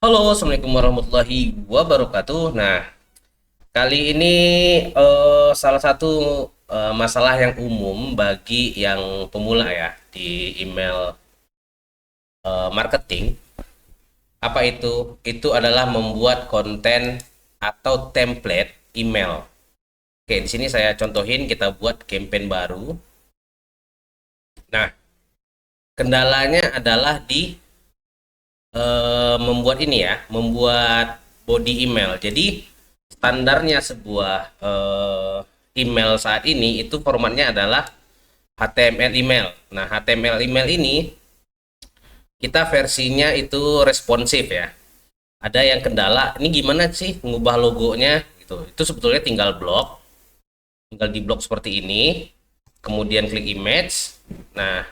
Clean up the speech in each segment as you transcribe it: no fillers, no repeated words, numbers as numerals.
Halo, Assalamualaikum warahmatullahi wabarakatuh. Nah, kali ini salah satu masalah yang umum bagi yang pemula ya di email marketing. Apa itu? Itu adalah membuat konten atau template email. Oke, di sini saya contohin kita buat campaign baru. Nah, kendalanya adalah di membuat ini ya, membuat body email. Jadi standarnya sebuah email saat ini itu formatnya adalah HTML email. Nah, HTML email ini kita versinya itu responsif ya. Ada yang kendala, ini gimana sih mengubah logonya gitu. Itu sebetulnya tinggal di blok seperti ini. Kemudian klik image. Nah,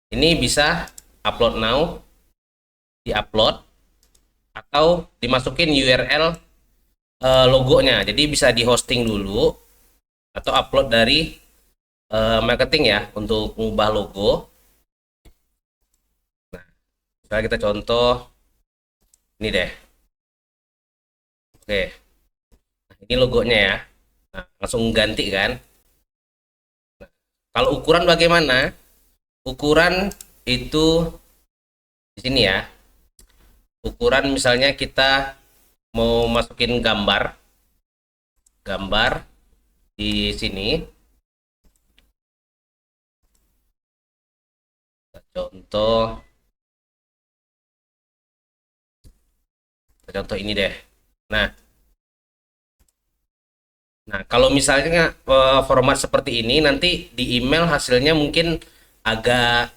ini bisa upload now, di-upload atau dimasukin URL logonya. Jadi bisa di hosting dulu atau upload dari marketing ya untuk mengubah logo. Nah, misalnya kita contoh ini deh. Oke, nah, ini logonya ya. Nah, langsung ganti kan. Kalau ukuran bagaimana? Ukuran itu di sini ya. Ukuran misalnya kita mau masukin gambar, gambar di sini. Contoh, contoh ini deh. Nah, Nah, kalau misalnya format seperti ini nanti di email hasilnya mungkin agak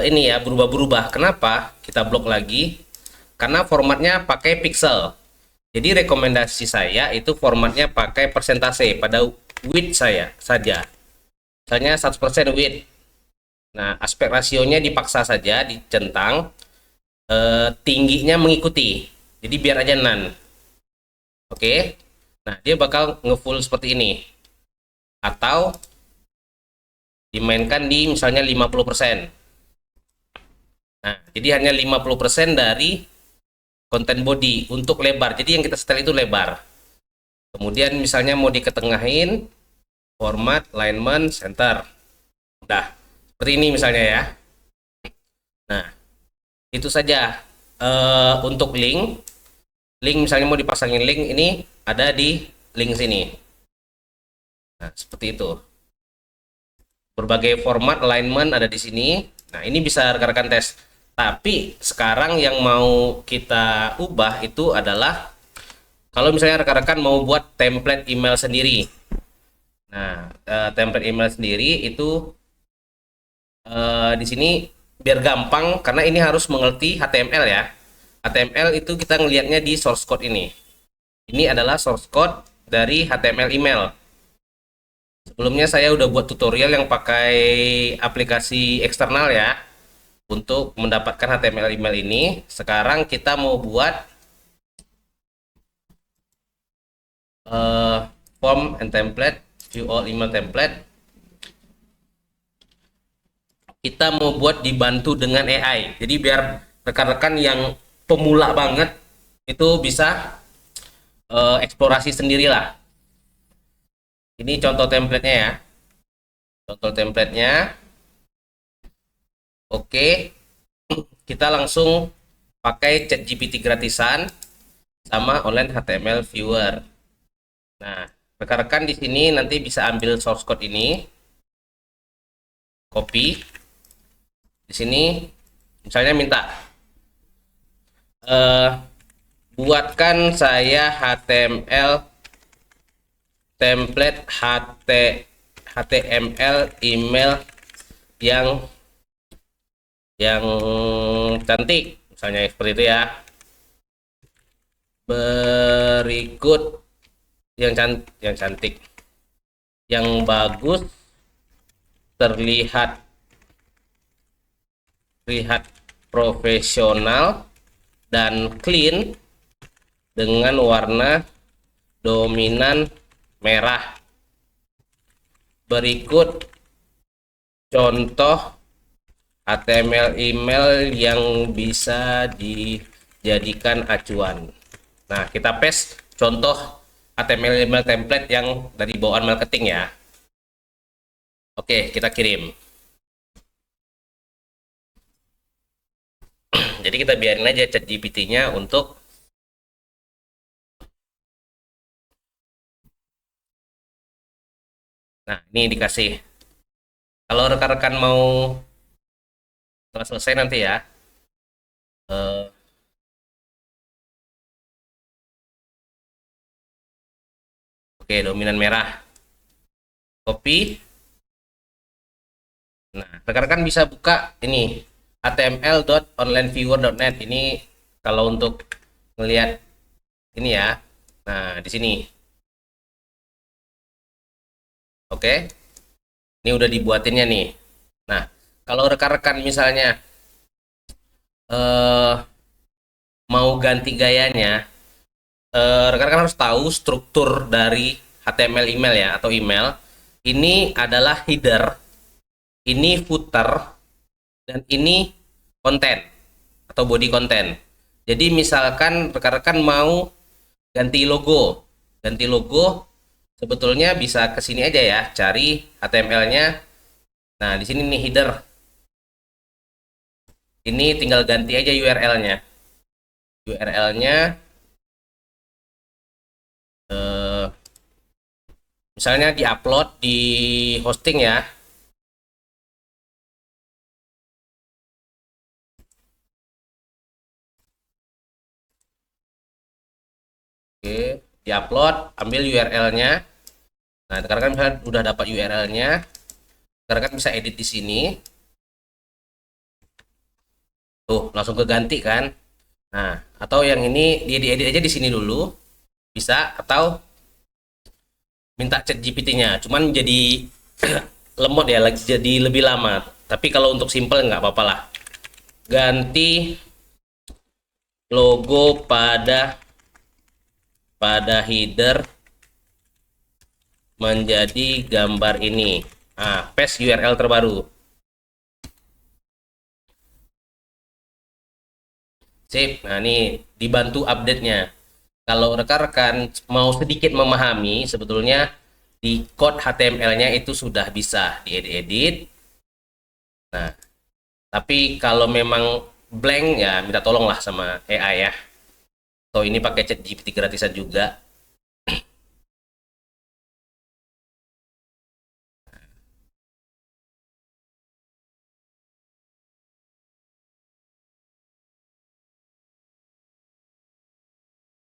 ini ya berubah-berubah. Kenapa? Kita blok lagi karena formatnya pakai pixel. Jadi rekomendasi saya itu formatnya pakai persentase pada width saya saja. Misalnya 100% width. Nah, aspek rasionya dipaksa saja dicentang, tingginya mengikuti. Jadi biar aja none. Oke. Nah, dia bakal ngefull seperti ini. Atau dimainkan di misalnya 50%. Nah, jadi hanya 50% dari konten body untuk lebar. Jadi yang kita setel itu lebar. Kemudian misalnya mau diketengahin, format, alignment, center. Udah. Seperti ini misalnya ya. Nah, itu saja. Untuk link misalnya mau dipasangin link ini ada di link sini. Nah, seperti itu. Berbagai format alignment ada di sini. Nah, ini bisa rekan-rekan tes. Tapi sekarang yang mau kita ubah itu adalah kalau misalnya rekan-rekan mau buat template email sendiri. Nah, template email sendiri itu di sini biar gampang karena ini harus mengerti HTML ya. HTML itu kita ngelihatnya di source code ini. Ini adalah source code dari HTML email. Sebelumnya saya udah buat tutorial yang pakai aplikasi eksternal ya untuk mendapatkan HTML email ini. Sekarang kita mau buat form and template, view all email template. Kita mau buat dibantu dengan AI. Jadi biar rekan-rekan yang pemula banget itu bisa eksplorasi sendirilah. Ini contoh templatenya ya. Contoh templatenya. Oke, kita langsung pakai ChatGPT gratisan sama online HTML viewer. Nah, rekan-rekan di sini nanti bisa ambil source code ini, copy. Di sini misalnya minta eh, buatkan saya HTML template HTML email yang yang cantik misalnya seperti itu ya. Berikut yang cantik, yang bagus, terlihat lihat profesional dan clean dengan warna dominan merah. Berikut contoh HTML email yang bisa jadikan acuan. Nah, kita paste contoh HTML email template yang dari bawaan marketing ya. Oke, kita kirim. Jadi kita biarin aja ChatGPT-nya untuk nah, ini dikasih. Kalau rekan-rekan mau setelah selesai nanti ya. eh, oke, dominan merah. Copy. Nah, rekan-rekan bisa buka ini html.onlineviewer.net. Ini kalau untuk melihat ini ya. Nah, di sini. Oke. Ini udah dibuatinnya nih. Nah, kalau rekan-rekan misalnya eh, mau ganti gayanya, rekan-rekan harus tahu struktur dari HTML email ya atau email. Ini adalah header, ini footer, dan ini konten atau body konten. Jadi misalkan rekan-rekan mau ganti logo sebetulnya bisa ke sini aja ya, cari HTML-nya. Nah, di sini nih header. Ini tinggal ganti aja URL-nya. URL-nya eh, misalnya di-upload di hosting ya. Oke, di-upload, ambil URL-nya. Nah, sekarang kan misalnya udah dapat URL-nya, sekarang kan bisa edit di sini. Tuh, langsung keganti kan. Nah, atau yang ini dia diedit aja di sini dulu, bisa, atau minta chat GPT-nya. Cuman jadi lemot ya, lagi jadi lebih lama. Tapi kalau untuk simple nggak apa-apa lah. Ganti logo pada header menjadi gambar ini. Ah, paste URL terbaru. Sip. Nah, ini dibantu update-nya. Kalau rekan-rekan mau sedikit memahami, sebetulnya di code HTML-nya itu sudah bisa diedit. Nah, tapi kalau memang blank ya minta tolong lah sama AI ya. Atau ini pakai chat GPT gratisan juga.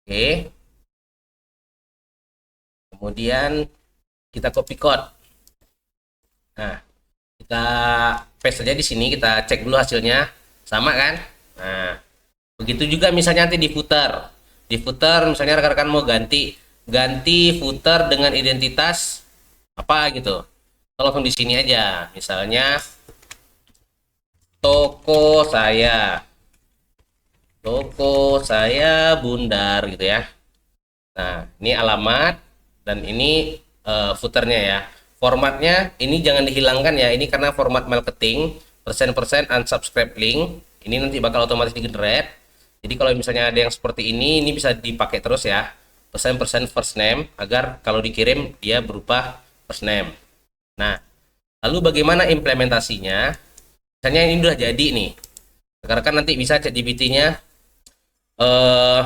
Oke. Kemudian kita copy code. Nah, kita paste saja di sini, kita cek dulu hasilnya. Sama kan? Nah, begitu juga misalnya nanti di footer. Di footer misalnya rekan-rekan mau ganti footer dengan identitas apa gitu. Kalau langsung di sini aja. Misalnya toko saya. Toko saya Bundar gitu ya. Nah, ini alamat dan ini footernya ya. Formatnya ini jangan dihilangkan ya. Ini karena format marketing, persen-persen unsubscribe link. Ini nanti bakal otomatis di-generate. Jadi kalau misalnya ada yang seperti ini bisa dipakai terus ya. Persen-persen first name agar kalau dikirim dia berupa first name. Nah, lalu bagaimana implementasinya? Misalnya ini udah jadi nih. Sekarang kan nanti bisa ChatGPT-nya eh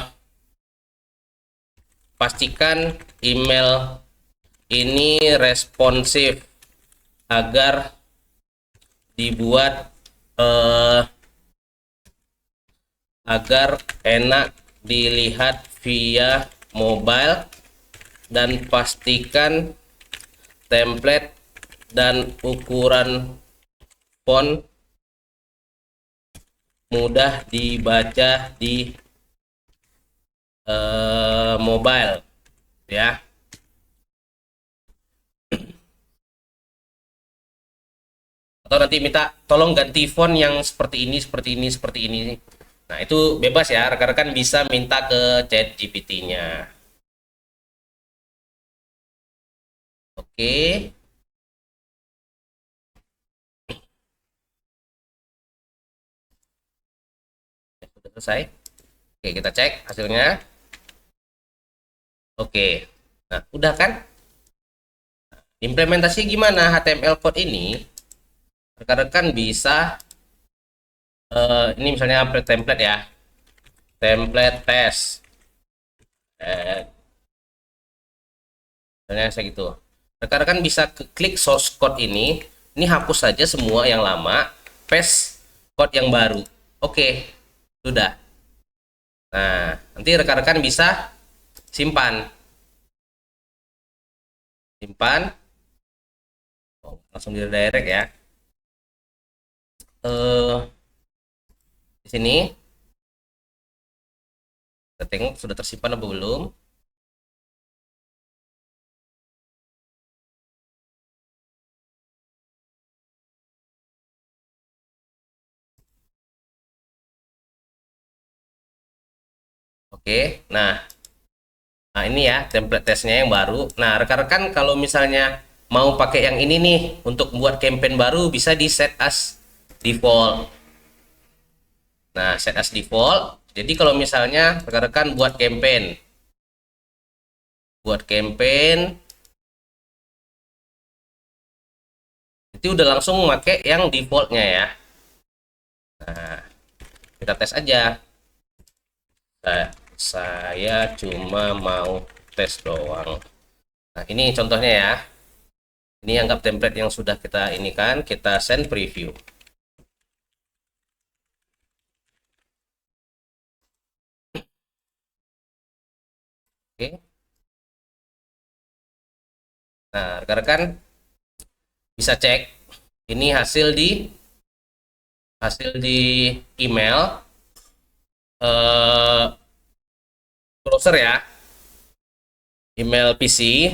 pastikan email ini responsif agar dibuat eh, agar enak dilihat via mobile dan pastikan template dan ukuran font mudah dibaca di mobile ya. Atau nanti minta tolong ganti font yang seperti ini, seperti ini, seperti ini. Nah, itu bebas ya, rekan-rekan bisa minta ke chat GPT-nya. Oke, sudah selesai. Oke, kita cek hasilnya. Oke, nah udah kan? Implementasi gimana HTML code ini? Rekan-rekan bisa ini misalnya template ya, template test, misalnya saya gitu. Rekan-rekan bisa klik source code ini hapus saja semua yang lama, paste code yang baru. Oke, sudah. Nah, nanti rekan-rekan bisa simpan, langsung di redirect ya. Di sini kita tengok sudah tersimpan apa belum. Oke, nah ini ya template testnya yang baru. Nah, rekan-rekan kalau misalnya mau pakai yang ini nih untuk buat campaign baru, bisa di set as default. Nah, set as default. Jadi kalau misalnya rekan-rekan buat campaign, itu udah langsung pakai yang defaultnya ya. Nah, kita tes aja. Saya cuma mau tes doang. Nah, ini contohnya ya. Ini anggap template yang sudah kita ini kan, kita send preview. Oke. Nah, rekan-rekan bisa cek ini hasil di email browser ya, email PC.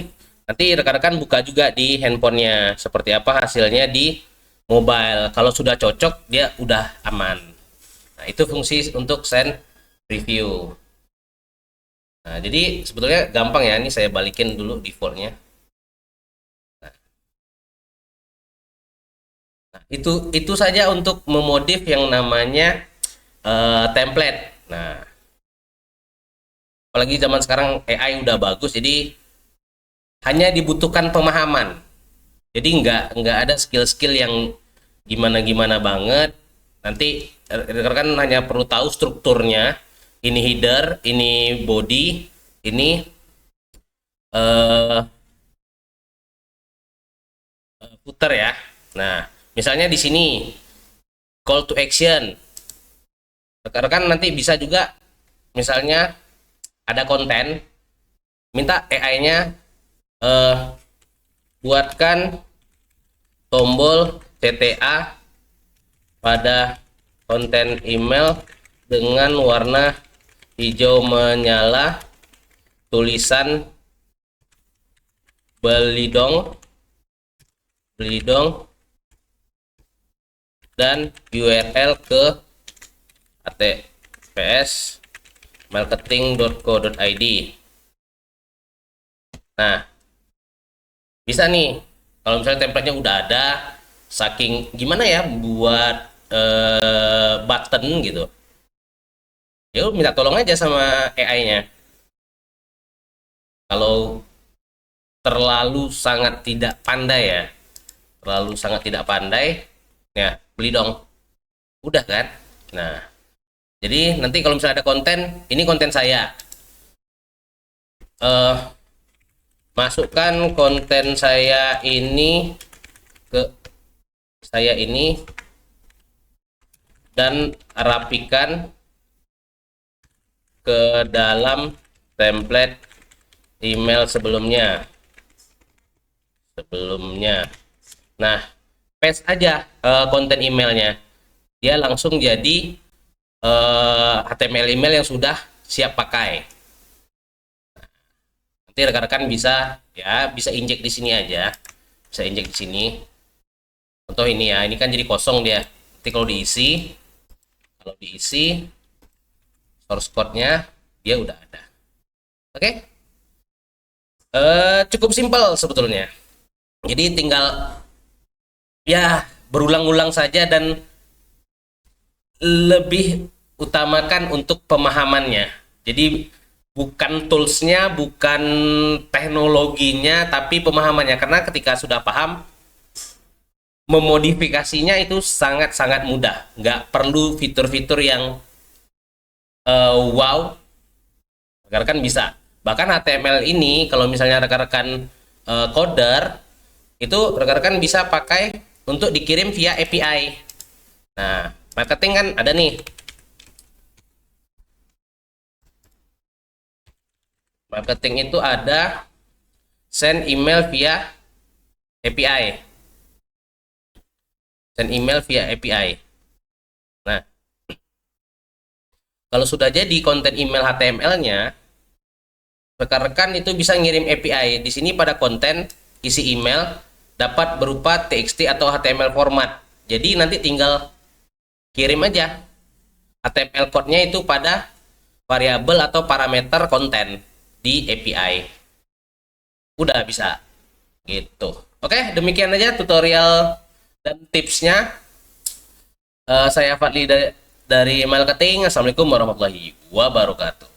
Nanti rekan-rekan buka juga di handphonenya seperti apa hasilnya di mobile. Kalau sudah cocok, dia udah aman. Nah, itu fungsi untuk send preview. Nah, jadi sebetulnya gampang ya. Ini saya balikin dulu defaultnya. Nah, itu saja untuk memodif yang namanya template. Nah, apalagi zaman sekarang AI udah bagus, jadi hanya dibutuhkan pemahaman. Jadi nggak ada skill-skill yang gimana-gimana banget. Nanti rekan-rekan hanya perlu tahu strukturnya. Ini header, ini body, ini footer ya. Nah, misalnya di sini call to action. Rekan-rekan nanti bisa juga misalnya ada konten, minta AI-nya buatkan tombol CTA pada konten email dengan warna hijau menyala, tulisan belidong dan URL ke https marketing.co.id. Nah, bisa nih kalau misalnya templatenya udah ada, saking gimana ya buat button gitu, ya minta tolong aja sama AI-nya. Kalau terlalu sangat tidak pandai ya, ya beli dong, udah kan. Nah, jadi nanti kalau misalnya ada konten, ini konten saya, masukkan konten saya ini ke dan rapikan ke dalam template email sebelumnya. Nah, paste aja konten emailnya, dia langsung jadi HTML email yang sudah siap pakai. Nanti rekan-rekan bisa injek di sini aja, contoh ini ya, ini kan jadi kosong dia. Nanti kalau diisi source code-nya dia udah ada. Oke. Cukup simpel sebetulnya. Jadi tinggal ya berulang-ulang saja dan lebih utamakan untuk pemahamannya. Jadi bukan toolsnya, bukan teknologinya, tapi pemahamannya. Karena ketika sudah paham, memodifikasinya itu sangat-sangat mudah. Nggak perlu fitur-fitur yang wow, rekan-rekan bisa. Bahkan HTML ini, kalau misalnya rekan-rekan coder, itu rekan-rekan bisa pakai untuk dikirim via API. Nah, marketing kan ada nih. Marketing itu ada send email via API. Send email via API. Nah, kalau sudah jadi konten email HTML-nya, rekan-rekan itu bisa ngirim API. Di sini pada konten isi email dapat berupa TXT atau HTML format. Jadi nanti tinggal kirim aja HTML code-nya itu pada variabel atau parameter konten di API. Udah bisa gitu. Oke, demikian aja tutorial dan tipsnya. Saya Fadli dari Marketing. Assalamualaikum warahmatullahi wabarakatuh.